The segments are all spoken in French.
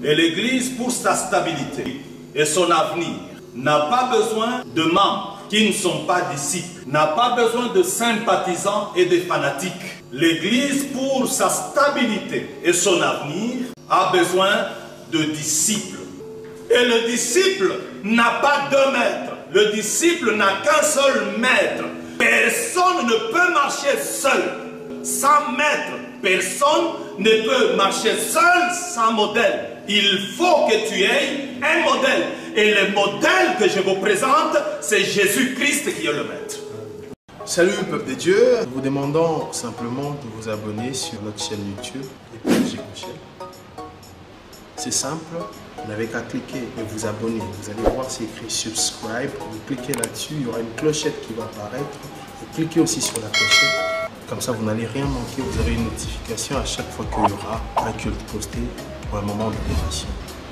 Et l'Église, pour sa stabilité et son avenir, n'a pas besoin de membres qui ne sont pas disciples, n'a pas besoin de sympathisants et de fanatiques. L'Église, pour sa stabilité et son avenir, a besoin de disciples. Et le disciple n'a pas deux maîtres. Le disciple n'a qu'un seul maître. Personne ne peut marcher seul sans maître. Personne ne peut marcher seul sans modèle. Il faut que tu aies un modèle. Et le modèle que je vous présente, c'est Jésus-Christ qui est le maître. Salut peuple de Dieu, nous vous demandons simplement de vous abonner sur notre chaîne YouTube, J. Michel. C'est simple, vous n'avez qu'à cliquer et vous abonner. Vous allez voir, c'est écrit subscribe, vous cliquez là-dessus, il y aura une clochette qui va apparaître. Vous cliquez aussi sur la clochette, comme ça vous n'allez rien manquer, vous aurez une notification à chaque fois qu'il y aura un culte posté pour un moment d'adoration.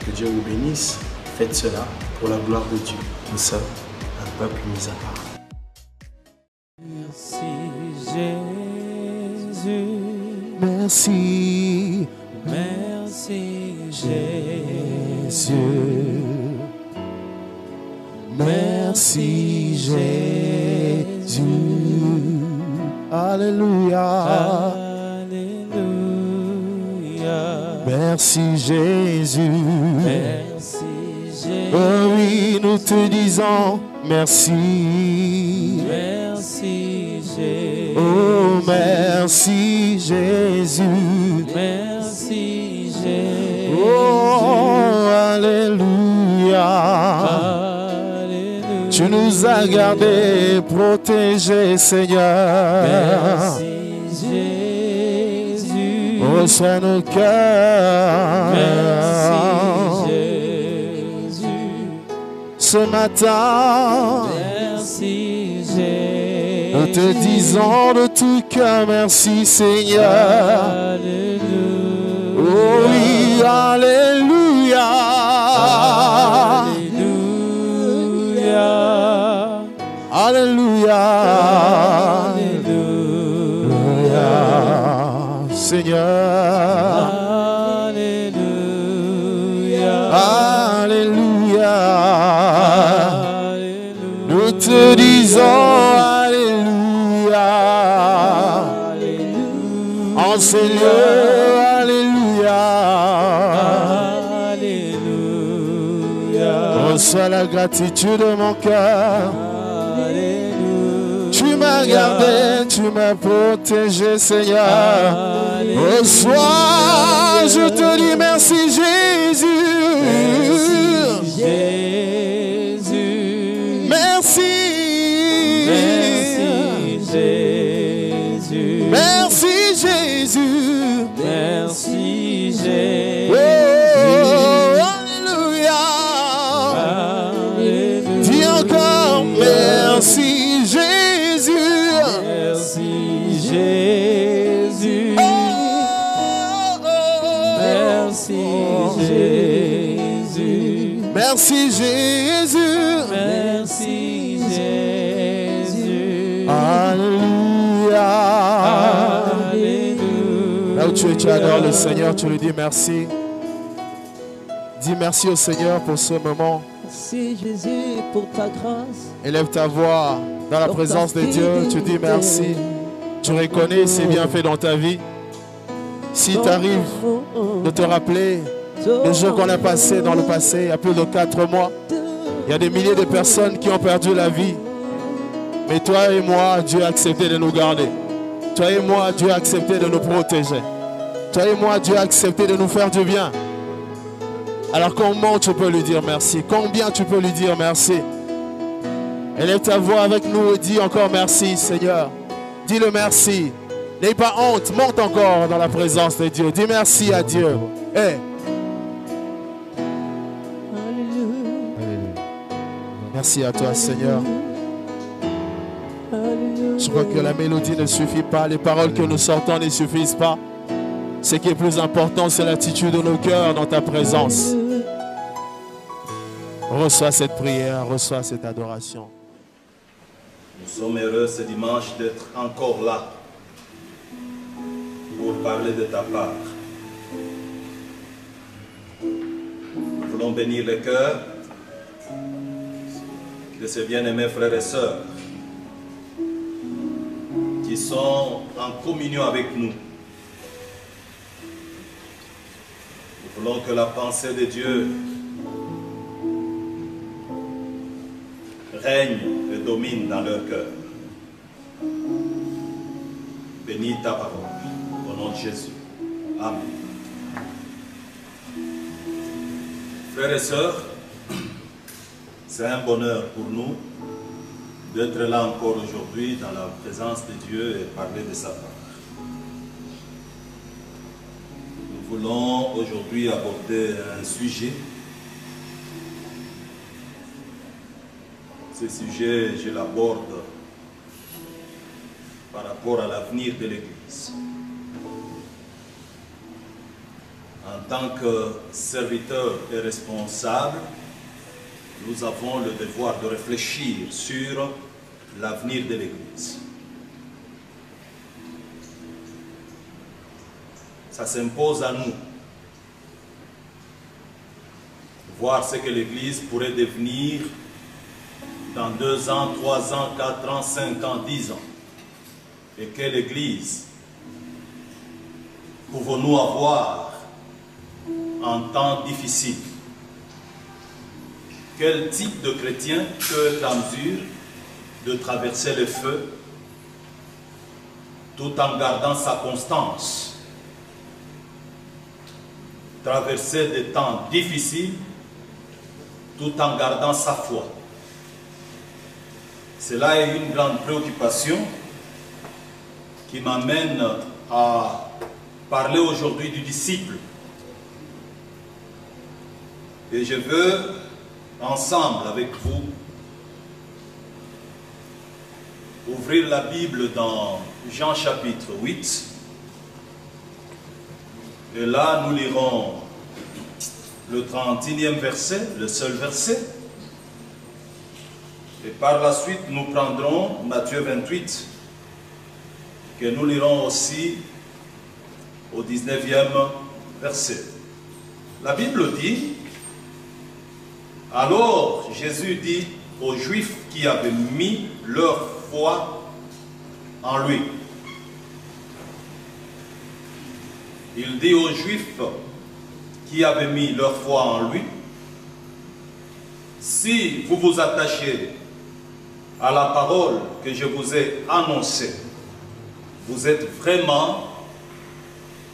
Que Dieu vous bénisse, faites cela pour la gloire de Dieu. Nous sommes un peuple mis à part. Merci Jésus, Merci, merci Jésus, merci Jésus. Alléluia. Alléluia. Merci Jésus. Merci Jésus. Oh oui, nous te disons merci. Merci Jésus. Oh merci Jésus. Merci Jésus. Oh alléluia. Alléluia. Tu nous as gardés, protégés, Seigneur. Merci Jésus. Reçois nos cœurs. Merci Jésus. Ce matin, Merci Jésus. nous te disons de tout cœur merci, Seigneur. Alléluia. Oh oui, alléluia. Alléluia. Alléluia. Seigneur. Alléluia. Alléluia. Alléluia. Nous te disons alléluia. En ces lieux, alléluia. Alléluia. Reçois la gratitude de mon cœur. Alléluia. Tu m'as gardé, tu m'as protégé, Seigneur. Reçois, je te dis merci, Jésus. Jésus. Merci. Merci Jésus. Merci, Jésus. Merci Jésus. Oh, alléluia. Alléluia. Dis encore merci, Jésus. Merci Jésus. Oh, Merci Jésus. merci, Jésus. Merci Jésus. Alléluia. Alléluia. Là où tu es, tu adores le Seigneur, tu lui dis merci. Dis merci au Seigneur pour ce moment. Merci Jésus pour ta grâce. Élève ta voix dans la présence de Dieu, tu dis merci. Tu reconnais ses bienfaits dans ta vie. Si tu arrives de te rappeler les jours qu'on a passés dans le passé, il y a plus de 4 mois, il y a des milliers de personnes qui ont perdu la vie. Mais toi et moi, Dieu a accepté de nous garder. Toi et moi, Dieu a accepté de nous protéger. Toi et moi, Dieu a accepté de nous faire du bien. Alors comment tu peux lui dire merci? Combien tu peux lui dire merci? Élève ta voix avec nous et dis encore merci, Seigneur. Dis-le merci. N'aie pas honte, monte encore dans la présence de Dieu. Dis merci à Dieu. Hey. Merci à toi, Seigneur. Je crois que la mélodie ne suffit pas, les paroles que nous sortons ne suffisent pas. Ce qui est plus important, c'est l'attitude de nos cœurs dans ta présence. Reçois cette prière, reçois cette adoration. Nous sommes heureux ce dimanche d'être encore là pour parler de ta part. voulons bénir le cœur de ces bien-aimés frères et sœurs qui sont en communion avec nous. Nous voulons que la pensée de Dieu règne et domine dans leur cœur. Bénis ta parole, au nom de Jésus. Amen. Frères et sœurs, c'est un bonheur pour nous d'être là encore aujourd'hui dans la présence de Dieu et parler de sa part. Nous voulons aujourd'hui aborder un sujet. Ce sujet, je l'aborde par rapport à l'avenir de l'Église. En tant que serviteurs et responsables, nous avons le devoir de réfléchir sur l'avenir de l'Église. Ça s'impose à nous. Voir ce que l'Église pourrait devenir dans 2 ans, 3 ans, 4 ans, 5 ans, 10 ans. Et quelle Église pouvons-nous avoir en temps difficile? Quel type de chrétien peut être en mesure de traverser le feu tout en gardant sa constance? Traverser des temps difficiles tout en gardant sa foi. Cela est une grande préoccupation qui m'amène à parler aujourd'hui du disciple. Et je veux, ensemble avec vous, ouvrir la Bible dans Jean chapitre 8. Et là, nous lirons le 31e verset, le seul verset. Et par la suite, nous prendrons Matthieu 28, que nous lirons aussi au 19e verset. La Bible dit: alors Jésus dit aux Juifs qui avaient mis leur foi en lui. Il dit aux Juifs qui avaient mis leur foi en lui: si vous vous attachez à la parole que je vous ai annoncée, vous êtes vraiment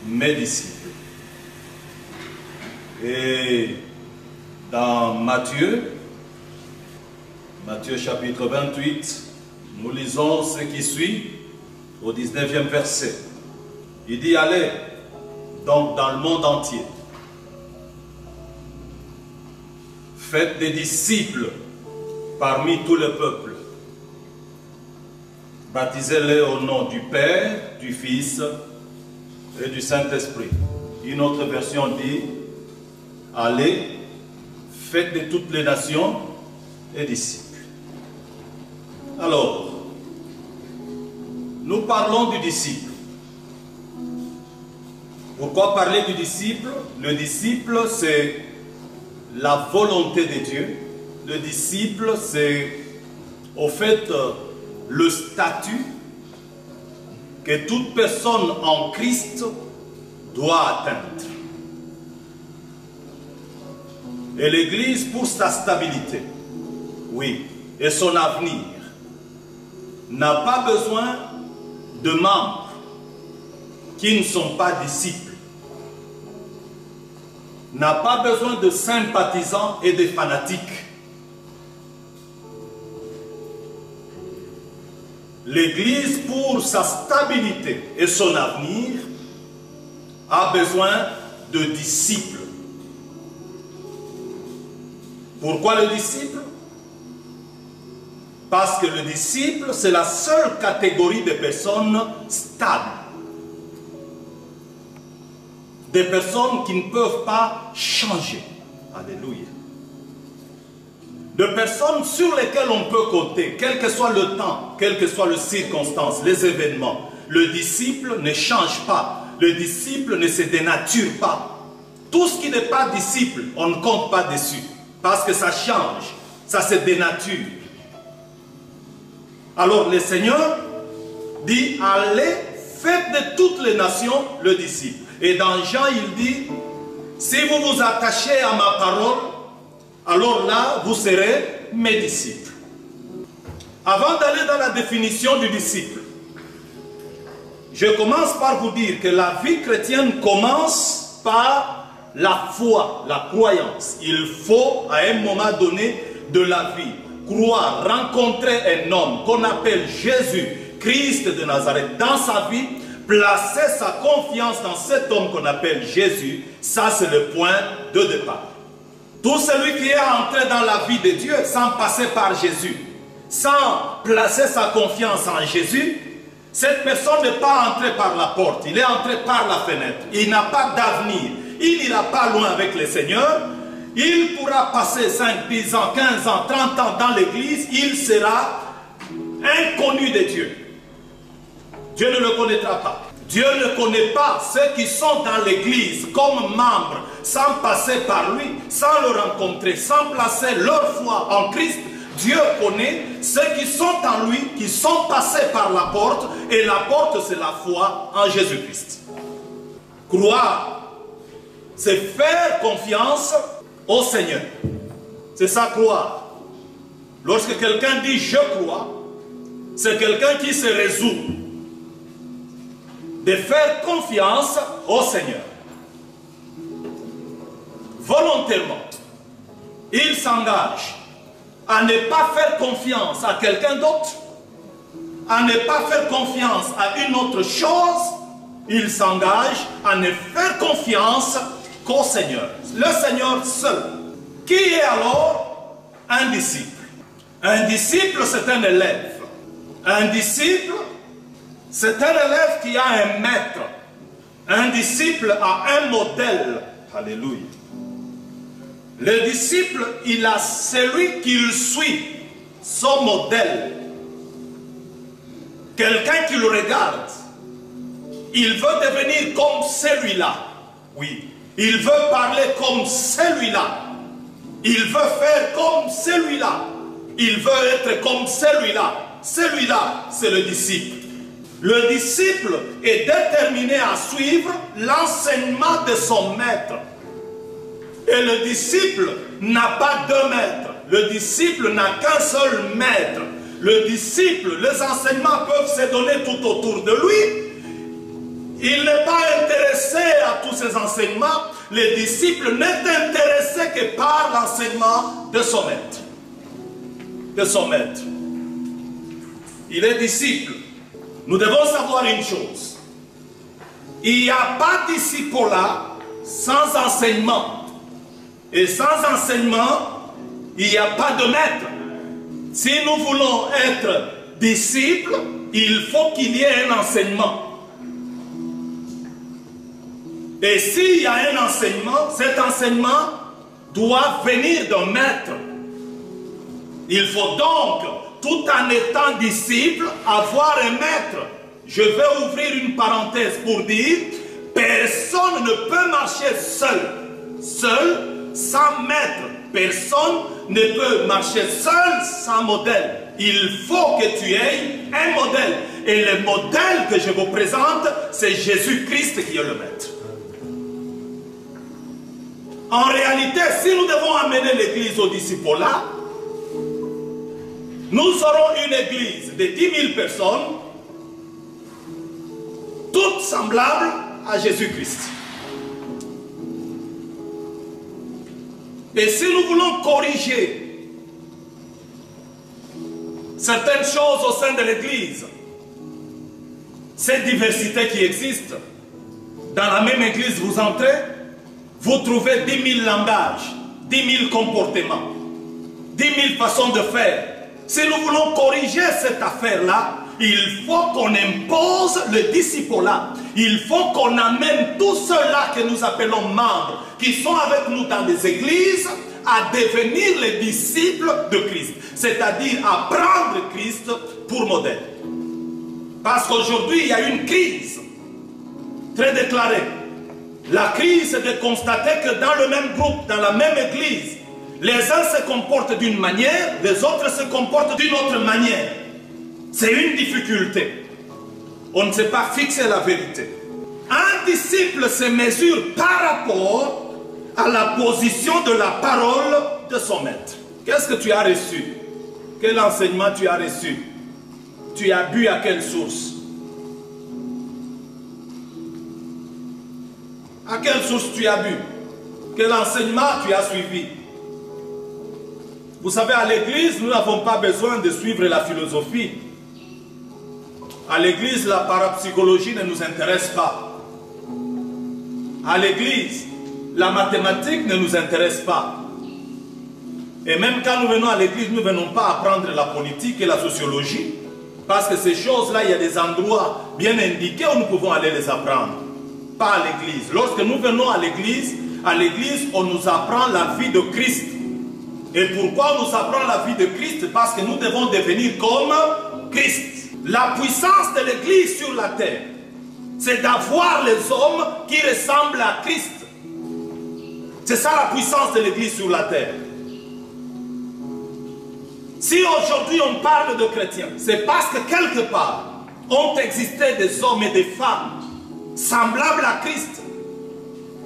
mes disciples. Et dans Matthieu chapitre 28, nous lisons ce qui suit au 19e verset. Il dit: allez donc dans le monde entier, faites des disciples parmi tout le peuple, baptisez-les au nom du Père, du Fils et du Saint-Esprit. Une autre version dit: allez, faites de toutes les nations des disciples. Alors, nous parlons du disciple. Pourquoi parler du disciple? Le disciple, c'est la volonté de Dieu. Le disciple, c'est au fait le statut que toute personne en Christ doit atteindre. Et l'Église, pour sa stabilité, oui, et son avenir, n'a pas besoin de membres qui ne sont pas disciples, n'a pas besoin de sympathisants et de fanatiques. L'Église, pour sa stabilité et son avenir, a besoin de disciples. Pourquoi le disciple? Parce que le disciple, c'est la seule catégorie de personnes stables. Des personnes qui ne peuvent pas changer. Alléluia. De personnes sur lesquelles on peut compter, quel que soit le temps, quelles que soient les circonstances, les événements. Le disciple ne change pas. Le disciple ne se dénature pas. Tout ce qui n'est pas disciple, on ne compte pas dessus. Parce que ça change, ça se dénature. Alors le Seigneur dit, allez, faites de toutes les nations le disciple. Et dans Jean, il dit, si vous vous attachez à ma parole, alors là, vous serez mes disciples. Avant d'aller dans la définition du disciple, je commence par vous dire que la vie chrétienne commence par la foi, la croyance. Il faut, à un moment donné de la vie, croire, rencontrer un homme qu'on appelle Jésus, Christ de Nazareth, dans sa vie, placer sa confiance dans cet homme qu'on appelle Jésus. Ça, c'est le point de départ. Tout celui qui est entré dans la vie de Dieu sans passer par Jésus, sans placer sa confiance en Jésus, cette personne n'est pas entrée par la porte, il est entré par la fenêtre. Il n'a pas d'avenir, il n'ira pas loin avec le Seigneur. Il pourra passer 5, 10 ans, 15 ans, 30 ans dans l'église, il sera inconnu de Dieu. Dieu ne le connaîtra pas. Dieu ne connaît pas ceux qui sont dans l'église comme membres, sans passer par lui, sans le rencontrer, sans placer leur foi en Christ. Dieu connaît ceux qui sont en lui, qui sont passés par la porte, et la porte c'est la foi en Jésus-Christ. Croire, c'est faire confiance au Seigneur. C'est ça, croire. Lorsque quelqu'un dit « je crois », c'est quelqu'un qui se résout de faire confiance au Seigneur. Volontairement, il s'engage à ne pas faire confiance à quelqu'un d'autre, à ne pas faire confiance à une autre chose. Il s'engage à ne faire confiance qu'au Seigneur. Le Seigneur seul. Qui est alors un disciple? Un disciple, c'est un élève. Un disciple, c'est un élève qui a un maître. Un disciple a un modèle. Alléluia. Le disciple, il a celui qu'il suit, son modèle. Quelqu'un qui le regarde. Il veut devenir comme celui-là. Oui. Il veut parler comme celui-là. Il veut faire comme celui-là. Il veut être comme celui-là. Celui-là, c'est le disciple. Le disciple est déterminé à suivre l'enseignement de son maître. Et le disciple n'a pas deux maîtres. Le disciple n'a qu'un seul maître. Le disciple, les enseignements peuvent se donner tout autour de lui. Il n'est pas intéressé à tous ces enseignements. Le disciple n'est intéressé que par l'enseignement de son maître. De son maître. Il est disciple. Nous devons savoir une chose. Il n'y a pas de disciple-là sans enseignement. Et sans enseignement, il n'y a pas de maître. Si nous voulons être disciples, il faut qu'il y ait un enseignement. Et s'il y a un enseignement, cet enseignement doit venir d'un maître. Il faut donc, tout en étant disciple, avoir un maître. Je vais ouvrir une parenthèse pour dire, personne ne peut marcher seul. Seul, sans maître. Personne ne peut marcher seul sans modèle. Il faut que tu aies un modèle. Et le modèle que je vous présente, c'est Jésus-Christ qui est le maître. En réalité, si nous devons amener l'église au disciple-là, nous aurons une église de 10 000 personnes, toutes semblables à Jésus-Christ. Et si nous voulons corriger certaines choses au sein de l'église, cette diversité qui existe, dans la même église vous entrez, vous trouvez 10 000 langages, 10 000 comportements, 10 000 façons de faire. Si nous voulons corriger cette affaire-là, il faut qu'on impose le disciple-là. Il faut qu'on amène tous ceux-là que nous appelons membres, qui sont avec nous dans les églises, à devenir les disciples de Christ. C'est-à-dire à prendre Christ pour modèle. Parce qu'aujourd'hui, il y a une crise très déclarée. La crise, c'est de constater que dans le même groupe, dans la même église, les uns se comportent d'une manière, les autres se comportent d'une autre manière. C'est une difficulté. On ne sait pas fixer la vérité. Un disciple se mesure par rapport à la position de la parole de son maître. Qu'est-ce que tu as reçu? Quel enseignement tu as reçu? Tu as bu à quelle source? À quelle source tu as bu? Quel enseignement tu as suivi? Vous savez, à l'église, nous n'avons pas besoin de suivre la philosophie. À l'église, la parapsychologie ne nous intéresse pas. À l'église, la mathématique ne nous intéresse pas. Et même quand nous venons à l'église, nous ne venons pas apprendre la politique et la sociologie. Parce que ces choses-là, il y a des endroits bien indiqués où nous pouvons aller les apprendre. Pas à l'église. Lorsque nous venons à l'église, on nous apprend la vie de Christ. Et pourquoi on nous apprend la vie de Christ? Parce que nous devons devenir comme Christ. La puissance de l'église sur la terre, c'est d'avoir les hommes qui ressemblent à Christ. C'est ça la puissance de l'église sur la terre. Si aujourd'hui on parle de chrétiens, c'est parce que quelque part ont existé des hommes et des femmes semblables à Christ.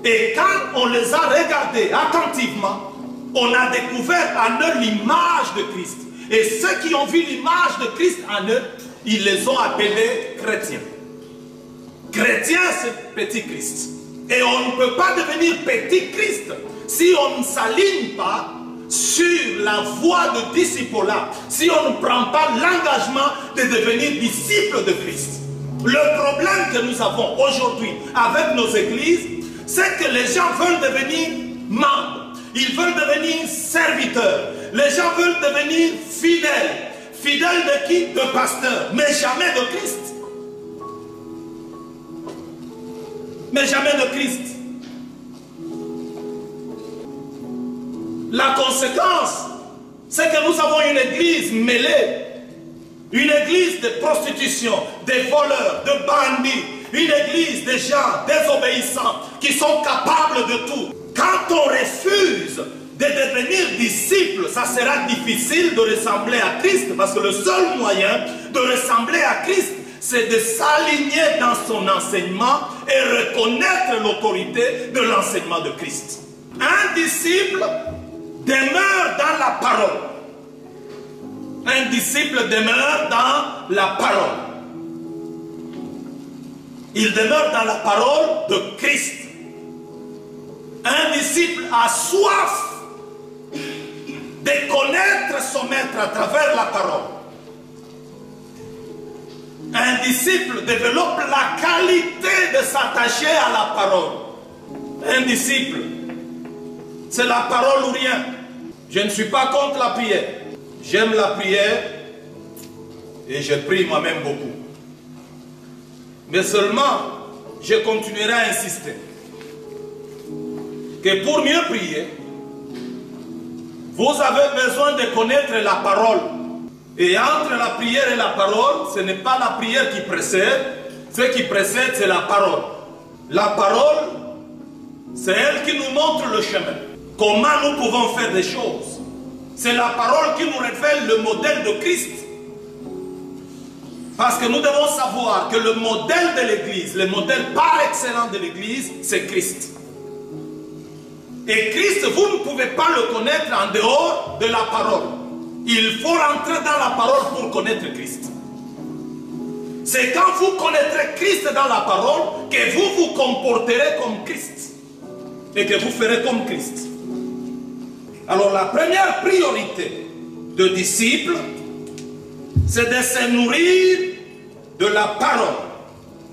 Et quand on les a regardés attentivement, on a découvert en eux l'image de Christ. Et ceux qui ont vu l'image de Christ en eux, ils les ont appelés chrétiens. Chrétien, c'est petit Christ. Et on ne peut pas devenir petit Christ si on ne s'aligne pas sur la voie de disciple-là, si on ne prend pas l'engagement de devenir disciple de Christ. Le problème que nous avons aujourd'hui avec nos églises, c'est que les gens veulent devenir membres, ils veulent devenir serviteurs, les gens veulent devenir fidèles. Fidèles de qui? De pasteurs, mais jamais de Christ. Mais jamais de Christ. La conséquence, c'est que nous avons une église mêlée, une église de prostitution, des voleurs, de bandits, une église de gens désobéissants qui sont capables de tout. Quand on refuse de devenir disciple, ça sera difficile de ressembler à Christ, parce que le seul moyen de ressembler à Christ, c'est de s'aligner dans son enseignement et reconnaître l'autorité de l'enseignement de Christ. Un disciple demeure dans la parole. Un disciple demeure dans la parole. Il demeure dans la parole de Christ. Un disciple a soif de connaître son maître à travers la parole. Un disciple développe la qualité de s'attacher à la parole. Un disciple, c'est la parole ou rien. Je ne suis pas contre la prière. J'aime la prière et je prie moi-même beaucoup. Mais seulement, je continuerai à insister que pour mieux prier, vous avez besoin de connaître la parole. Et entre la prière et la parole, ce n'est pas la prière qui précède. Ce qui précède, c'est la parole. La parole, c'est elle qui nous montre le chemin. Comment nous pouvons faire des choses. C'est la parole qui nous révèle le modèle de Christ. Parce que nous devons savoir que le modèle de l'Église, le modèle par excellence de l'Église, c'est Christ. Et Christ, vous ne pouvez pas le connaître en dehors de la parole. Il faut rentrer dans la parole pour connaître Christ. C'est quand vous connaîtrez Christ dans la parole que vous vous comporterez comme Christ. Et que vous ferez comme Christ. Alors la première priorité de disciple, c'est de se nourrir de la parole.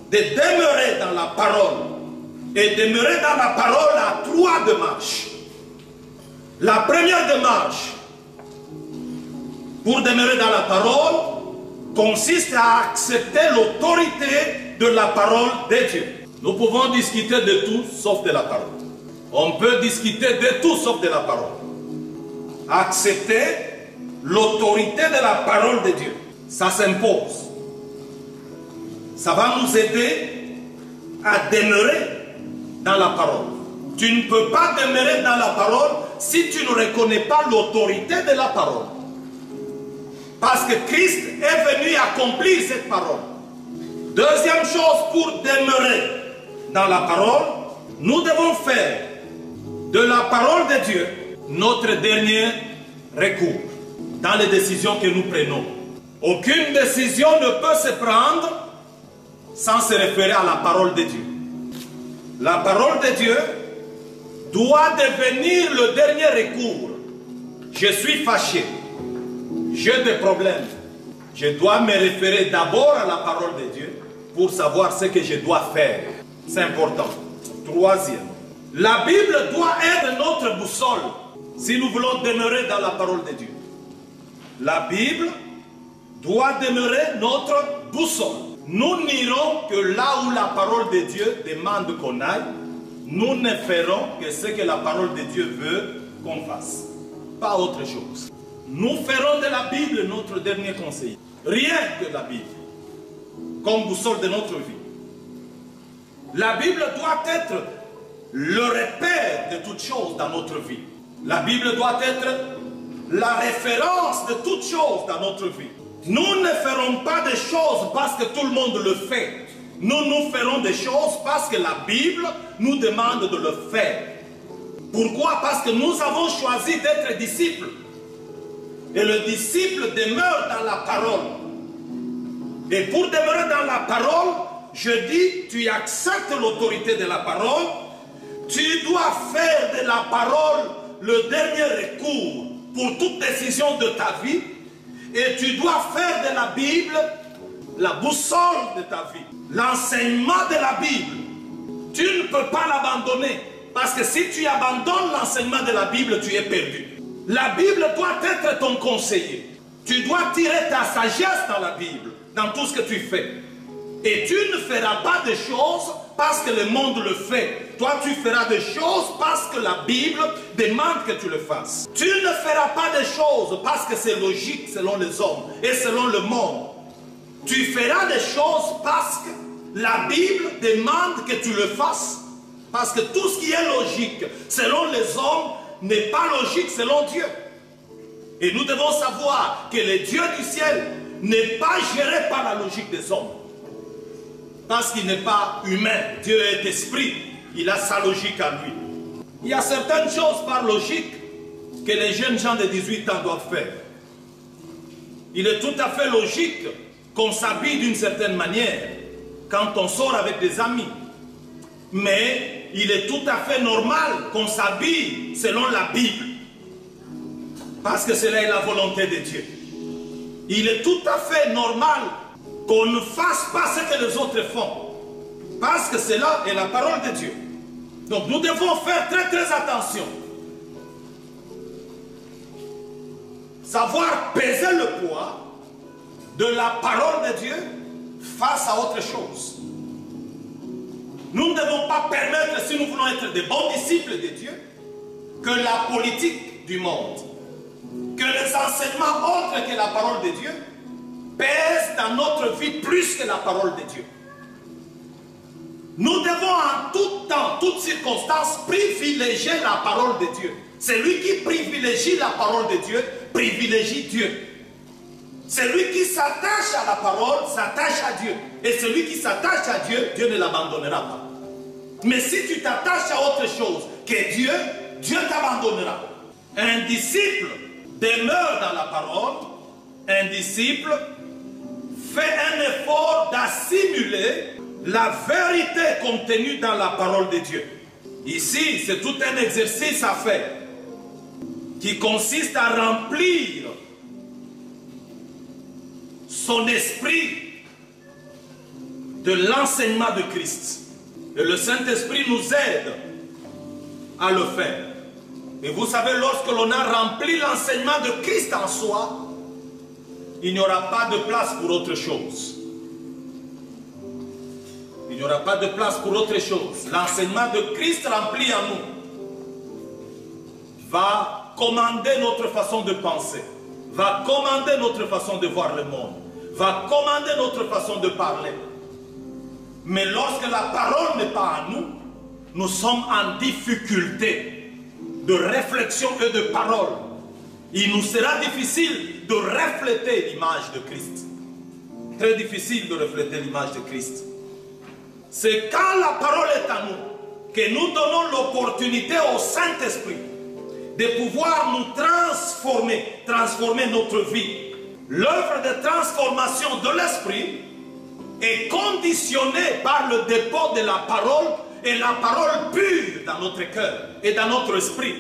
De demeurer dans la parole. Et demeurer dans la parole à 3 démarches. La première démarche pour demeurer dans la parole consiste à accepter l'autorité de la parole de Dieu. Nous pouvons discuter de tout sauf de la parole. On peut discuter de tout sauf de la parole. Accepter l'autorité de la parole de Dieu. Ça s'impose. Ça va nous aider à demeurer dans la parole. Tu ne peux pas demeurer dans la parole si tu ne reconnais pas l'autorité de la parole. Parce que Christ est venu accomplir cette parole. Deuxième chose, pour demeurer dans la parole, nous devons faire de la parole de Dieu notre dernier recours dans les décisions que nous prenons. Aucune décision ne peut se prendre sans se référer à la parole de Dieu. La parole de Dieu doit devenir le dernier recours. Je suis fâché, j'ai des problèmes. Je dois me référer d'abord à la parole de Dieu pour savoir ce que je dois faire. C'est important. Troisième, la Bible doit être notre boussole si nous voulons demeurer dans la parole de Dieu. La Bible doit demeurer notre boussole. Nous n'irons que là où la parole de Dieu demande qu'on aille. Nous ne ferons que ce que la parole de Dieu veut qu'on fasse. Pas autre chose. Nous ferons de la Bible notre dernier conseiller. Rien que la Bible. Comme boussole de notre vie. La Bible doit être le repère de toutes choses dans notre vie. La Bible doit être la référence de toutes choses dans notre vie. Nous ne ferons pas des choses parce que tout le monde le fait. Nous ferons des choses parce que la Bible nous demande de le faire. Pourquoi? Parce que nous avons choisi d'être disciples. Et le disciple demeure dans la parole. Et pour demeurer dans la parole, je dis, tu acceptes l'autorité de la parole. Tu dois faire de la parole le dernier recours pour toute décision de ta vie. Et tu dois faire de la Bible la boussole de ta vie. L'enseignement de la Bible, tu ne peux pas l'abandonner. Parce que si tu abandonnes l'enseignement de la Bible, tu es perdu. La Bible doit être ton conseiller. Tu dois tirer ta sagesse dans la Bible, dans tout ce que tu fais. Et tu ne feras pas des choses parce que le monde le fait. Toi, tu feras des choses parce que la Bible demande que tu le fasses. Tu ne feras pas des choses parce que c'est logique selon les hommes et selon le monde. Tu feras des choses parce que la Bible demande que tu le fasses. Parce que tout ce qui est logique selon les hommes n'est pas logique selon Dieu. Et nous devons savoir que le Dieu du ciel n'est pas géré par la logique des hommes. Parce qu'il n'est pas humain. Dieu est esprit. Il a sa logique à lui. Il y a certaines choses par logique que les jeunes gens de 18 ans doivent faire. Il est tout à fait logique qu'on s'habille d'une certaine manière quand on sort avec des amis. Mais il est tout à fait normal qu'on s'habille selon la Bible. Parce que cela est la volonté de Dieu. Il est tout à fait normal qu'on ne fasse pas ce que les autres font. Parce que cela est la parole de Dieu. Donc nous devons faire très très attention. Savoir peser le poids de la parole de Dieu face à autre chose. Nous ne devons pas permettre, si nous voulons être des bons disciples de Dieu, que la politique du monde, que les enseignements autres que la parole de Dieu pèsent dans notre vie plus que la parole de Dieu. Nous devons en tout temps, toutes circonstances, privilégier la parole de Dieu. Celui qui privilégie la parole de Dieu, privilégie Dieu. Celui qui s'attache à la parole, s'attache à Dieu. Et celui qui s'attache à Dieu, Dieu ne l'abandonnera pas. Mais si tu t'attaches à autre chose que Dieu, Dieu t'abandonnera. Un disciple demeure dans la parole. Un disciple fait un effort d'assimiler la vérité contenue dans la parole de Dieu. Ici, c'est tout un exercice à faire qui consiste à remplir son esprit de l'enseignement de Christ. Et le Saint-Esprit nous aide à le faire. Et vous savez, lorsque l'on a rempli l'enseignement de Christ en soi, il n'y aura pas de place pour autre chose. Il n'y aura pas de place pour autre chose. L'enseignement de Christ rempli en nous va commander notre façon de penser, va commander notre façon de voir le monde, va commander notre façon de parler. Mais lorsque la parole n'est pas en nous, nous sommes en difficulté de réflexion et de parole, il nous sera difficile de refléter l'image de Christ. Très difficile de refléter l'image de Christ. C'est quand la parole est à nous que nous donnons l'opportunité au Saint-Esprit de pouvoir nous transformer notre vie. L'œuvre de transformation de l'Esprit est conditionnée par le dépôt de la parole et la parole pure dans notre cœur et dans notre esprit.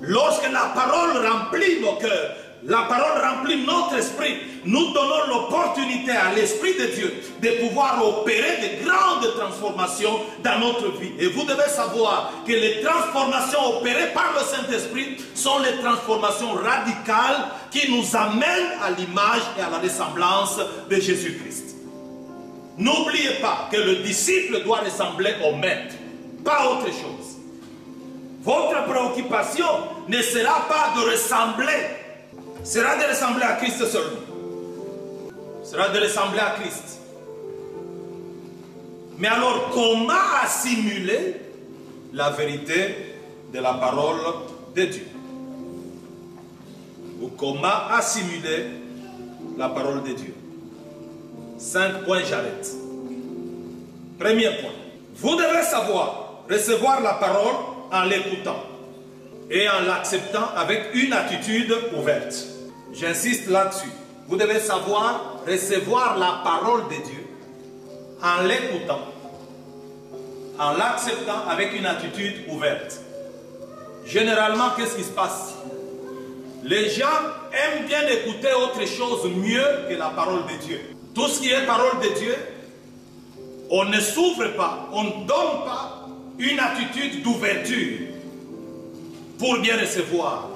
Lorsque la parole remplit nos cœurs, la parole remplit notre esprit, nous donnons l'opportunité à l'Esprit de Dieu de pouvoir opérer de grandes transformations dans notre vie. Et vous devez savoir que les transformations opérées par le Saint-Esprit sont les transformations radicales qui nous amènent à l'image et à la ressemblance de Jésus-Christ. N'oubliez pas que le disciple doit ressembler au maître, pas autre chose. Votre préoccupation ne sera pas de ressembler, sera de ressembler à Christ seulement. Sera de ressembler à Christ. Mais alors, comment assimiler la vérité de la parole de Dieu? Ou comment assimiler la parole de Dieu? 5 points, j'arrête. Premier point. Vous devez savoir recevoir la parole en l'écoutant et en l'acceptant avec une attitude ouverte. J'insiste là-dessus. Vous devez savoir recevoir la parole de Dieu en l'écoutant, en l'acceptant avec une attitude ouverte. Généralement, qu'est-ce qui se passe? Les gens aiment bien écouter autre chose mieux que la parole de Dieu. Tout ce qui est parole de Dieu, on ne s'ouvre pas, on ne donne pas une attitude d'ouverture pour bien recevoir.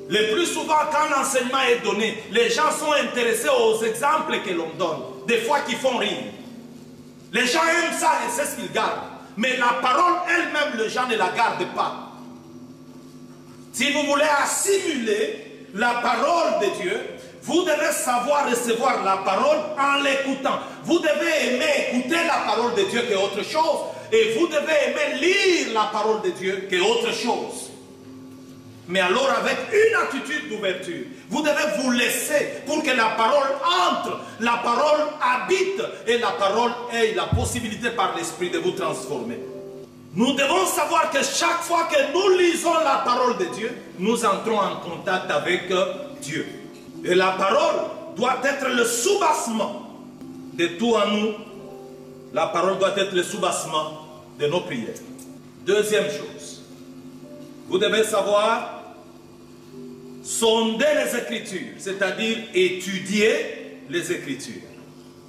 Le plus souvent, quand l'enseignement est donné, les gens sont intéressés aux exemples que l'on donne, des fois qui font rire. Les gens aiment ça et c'est ce qu'ils gardent. Mais la parole elle-même, les gens ne la gardent pas. Si vous voulez assimiler la parole de Dieu, vous devez savoir recevoir la parole en l'écoutant. Vous devez aimer écouter la parole de Dieu qu'autre chose. Et vous devez aimer lire la parole de Dieu qu'autre chose. Mais alors avec une attitude d'ouverture, vous devez vous laisser pour que la parole entre, la parole habite et la parole ait la possibilité par l'Esprit de vous transformer. Nous devons savoir que chaque fois que nous lisons la parole de Dieu, nous entrons en contact avec Dieu. Et la parole doit être le soubassement de tout en nous. La parole doit être le soubassement de nos prières. Deuxième chose, vous devez savoir sonder les Écritures, c'est-à-dire étudier les Écritures.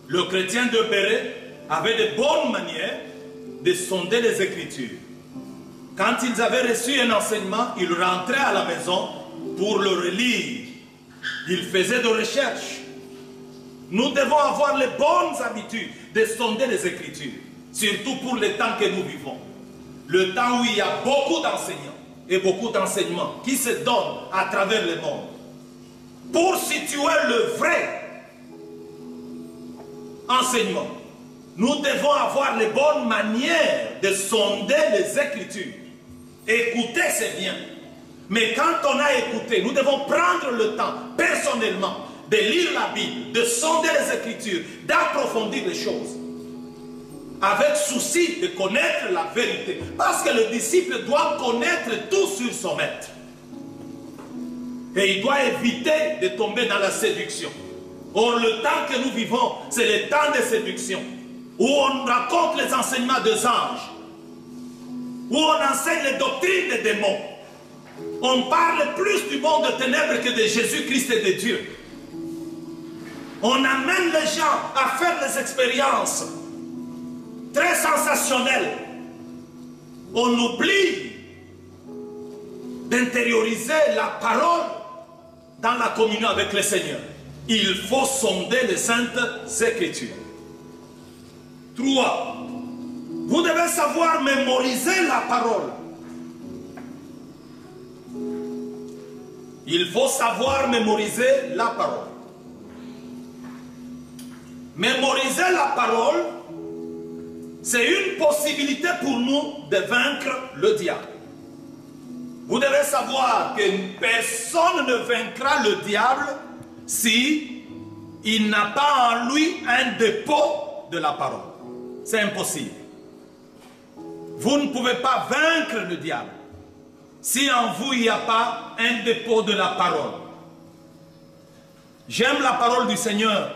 Le chrétien de Béret avait de bonnes manières de sonder les Écritures. Quand ils avaient reçu un enseignement, ils rentraient à la maison pour le relire. Ils faisaient des recherches. Nous devons avoir les bonnes habitudes de sonder les Écritures, surtout pour le temps que nous vivons. Le temps où il y a beaucoup d'enseignants et beaucoup d'enseignements qui se donnent à travers le monde. Pour situer le vrai enseignement, nous devons avoir les bonnes manières de sonder les Écritures. Écouter, c'est bien. Mais quand on a écouté, nous devons prendre le temps, personnellement, de lire la Bible, de sonder les Écritures, d'approfondir les choses. Avec souci de connaître la vérité. Parce que le disciple doit connaître tout sur son maître. Et il doit éviter de tomber dans la séduction. Or, le temps que nous vivons, c'est le temps de séduction. Où on raconte les enseignements des anges. Où on enseigne les doctrines des démons. On parle plus du monde de ténèbres que de Jésus-Christ et de Dieu. On amène les gens à faire des expériences très sensationnelles. On oublie d'intérioriser la parole dans la communion avec le Seigneur. Il faut sonder les saintes Écritures. 3. Vous devez savoir mémoriser la parole. Il faut savoir mémoriser la parole. Mémoriser la parole, C'est une possibilité pour nous de vaincre le diable. Vous devez savoir qu'une personne ne vaincra le diable si il n'a pas en lui un dépôt de la parole. C'est impossible. Vous ne pouvez pas vaincre le diable si en vous il n'y a pas un dépôt de la parole. J'aime la parole du Seigneur.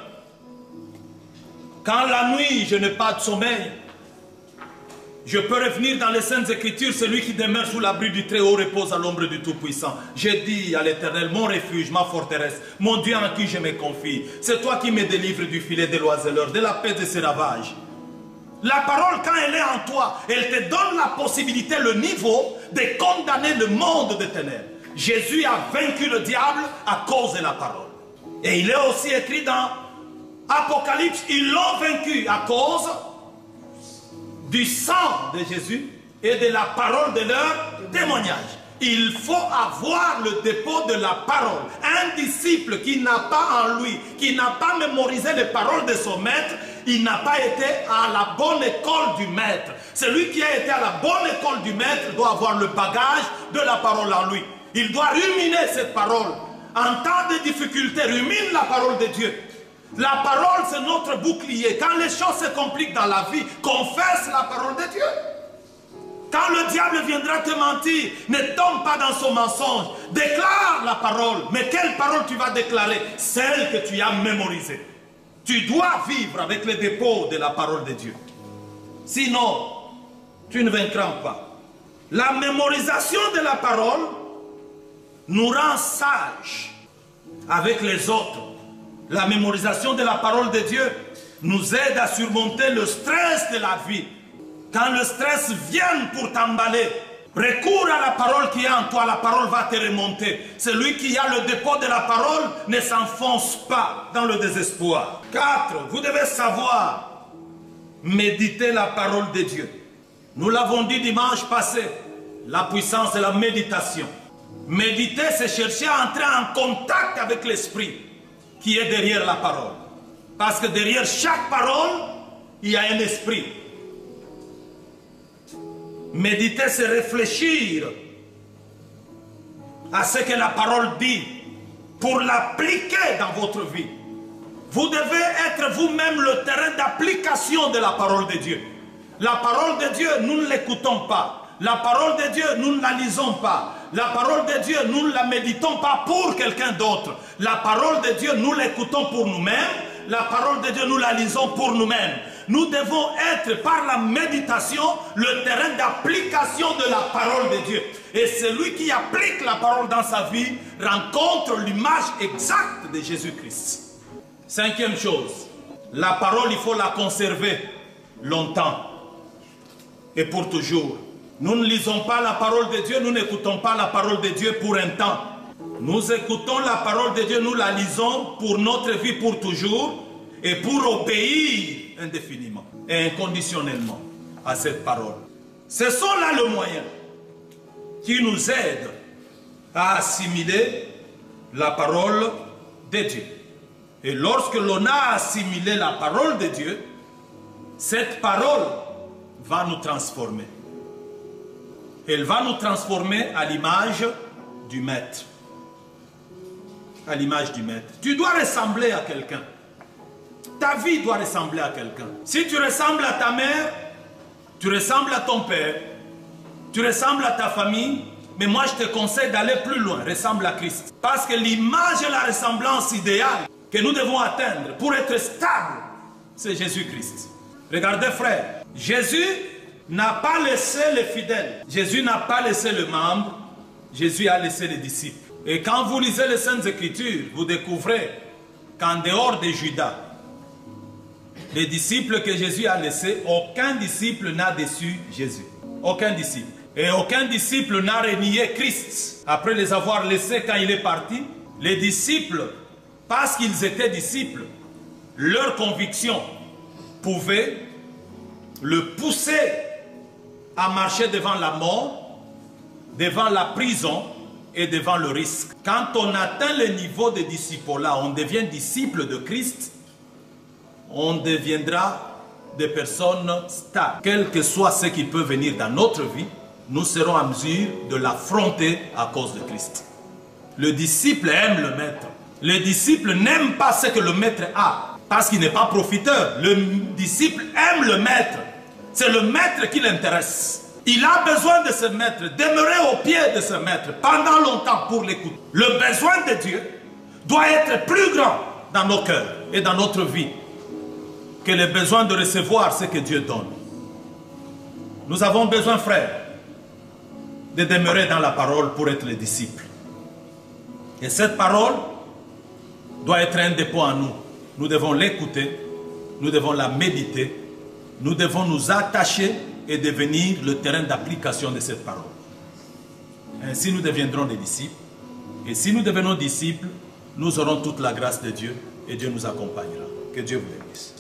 Quand la nuit je n'ai pas de sommeil, je peux revenir dans les Saintes Écritures, celui qui demeure sous l'abri du Très-Haut repose à l'ombre du Tout-Puissant. J'ai dit à l'Éternel, mon refuge, ma forteresse, mon Dieu en qui je me confie. C'est toi qui me délivres du filet des l'oiseleur, de la paix de ses ravages. La parole, quand elle est en toi, elle te donne la possibilité, le niveau de condamner le monde des ténèbres. Jésus a vaincu le diable à cause de la parole. Et il est aussi écrit dans Apocalypse, ils l'ont vaincu à cause du sang de Jésus et de la parole de leur témoignage. Il faut avoir le dépôt de la parole. Un disciple qui n'a pas en lui, qui n'a pas mémorisé les paroles de son maître, il n'a pas été à la bonne école du maître. Celui qui a été à la bonne école du maître doit avoir le bagage de la parole en lui. Il doit ruminer cette parole. En temps de difficulté, rumine la parole de Dieu. La parole, c'est notre bouclier. Quand les choses se compliquent dans la vie, confesse la parole de Dieu. Quand le diable viendra te mentir, ne tombe pas dans son mensonge. Déclare la parole. Mais quelle parole tu vas déclarer? Celle que tu as mémorisée. Tu dois vivre avec le dépôt de la parole de Dieu. Sinon, tu ne vaincras pas. La mémorisation de la parole nous rend sages avec les autres. La mémorisation de la parole de Dieu nous aide à surmonter le stress de la vie. Quand le stress vient pour t'emballer, recours à la parole qui est en toi, la parole va te remonter. Celui qui a le dépôt de la parole ne s'enfonce pas dans le désespoir. 4. Vous devez savoir méditer la parole de Dieu. Nous l'avons dit dimanche passé, la puissance de la méditation. Méditer, c'est chercher à entrer en contact avec l'esprit qui est derrière la parole. Parce que derrière chaque parole, il y a un esprit. Méditer, c'est réfléchir à ce que la parole dit pour l'appliquer dans votre vie. Vous devez être vous-même le terrain d'application de la parole de Dieu. La parole de Dieu, nous ne l'écoutons pas. La parole de Dieu, nous ne la lisons pas. La parole de Dieu, nous ne la méditons pas pour quelqu'un d'autre. La parole de Dieu, nous l'écoutons pour nous-mêmes. La parole de Dieu, nous la lisons pour nous-mêmes. Nous devons être, par la méditation, le terrain d'application de la parole de Dieu. Et celui qui applique la parole dans sa vie rencontre l'image exacte de Jésus-Christ. 5e chose, la parole, il faut la conserver longtemps et pour toujours. Nous ne lisons pas la parole de Dieu, nous n'écoutons pas la parole de Dieu pour un temps. Nous écoutons la parole de Dieu, nous la lisons pour notre vie pour toujours et pour obéir indéfiniment et inconditionnellement à cette parole. Ce sont là le moyen qui nous aide à assimiler la parole de Dieu. Et lorsque l'on a assimilé la parole de Dieu, cette parole va nous transformer. Elle va nous transformer à l'image du Maître. À l'image du Maître. Tu dois ressembler à quelqu'un. Ta vie doit ressembler à quelqu'un. Si tu ressembles à ta mère, tu ressembles à ton père, tu ressembles à ta famille, mais moi je te conseille d'aller plus loin, ressemble à Christ. Parce que l'image et la ressemblance idéale que nous devons atteindre pour être stable, c'est Jésus-Christ. Regardez frère, Jésus n'a pas laissé les fidèles. Jésus n'a pas laissé le membre. Jésus a laissé les disciples. Et quand vous lisez les Saintes Écritures, vous découvrez qu'en dehors de Judas, les disciples que Jésus a laissés, aucun disciple n'a déçu Jésus. Aucun disciple. Et aucun disciple n'a renié Christ. Après les avoir laissés quand il est parti, les disciples, parce qu'ils étaient disciples, leur conviction pouvait le pousser à marcher devant la mort, devant la prison et devant le risque. Quand on atteint le niveau de disciple-là, on devient disciple de Christ, on deviendra des personnes stables. Quel que soit ce qui peut venir dans notre vie, nous serons en mesure de l'affronter à cause de Christ. Le disciple aime le maître. Le disciple n'aime pas ce que le maître a, parce qu'il n'est pas profiteur. Le disciple aime le maître. C'est le maître qui l'intéresse. Il a besoin de ce maître, demeurer au pied de ce maître pendant longtemps pour l'écouter. Le besoin de Dieu doit être plus grand dans nos cœurs et dans notre vie que le besoin de recevoir ce que Dieu donne. Nous avons besoin, frères, de demeurer dans la parole pour être les disciples. Et cette parole doit être un dépôt en nous. Nous devons l'écouter, nous devons la méditer, nous devons nous attacher et devenir le terrain d'application de cette parole. Ainsi nous deviendrons des disciples. Et si nous devenons disciples, nous aurons toute la grâce de Dieu et Dieu nous accompagnera. Que Dieu vous bénisse.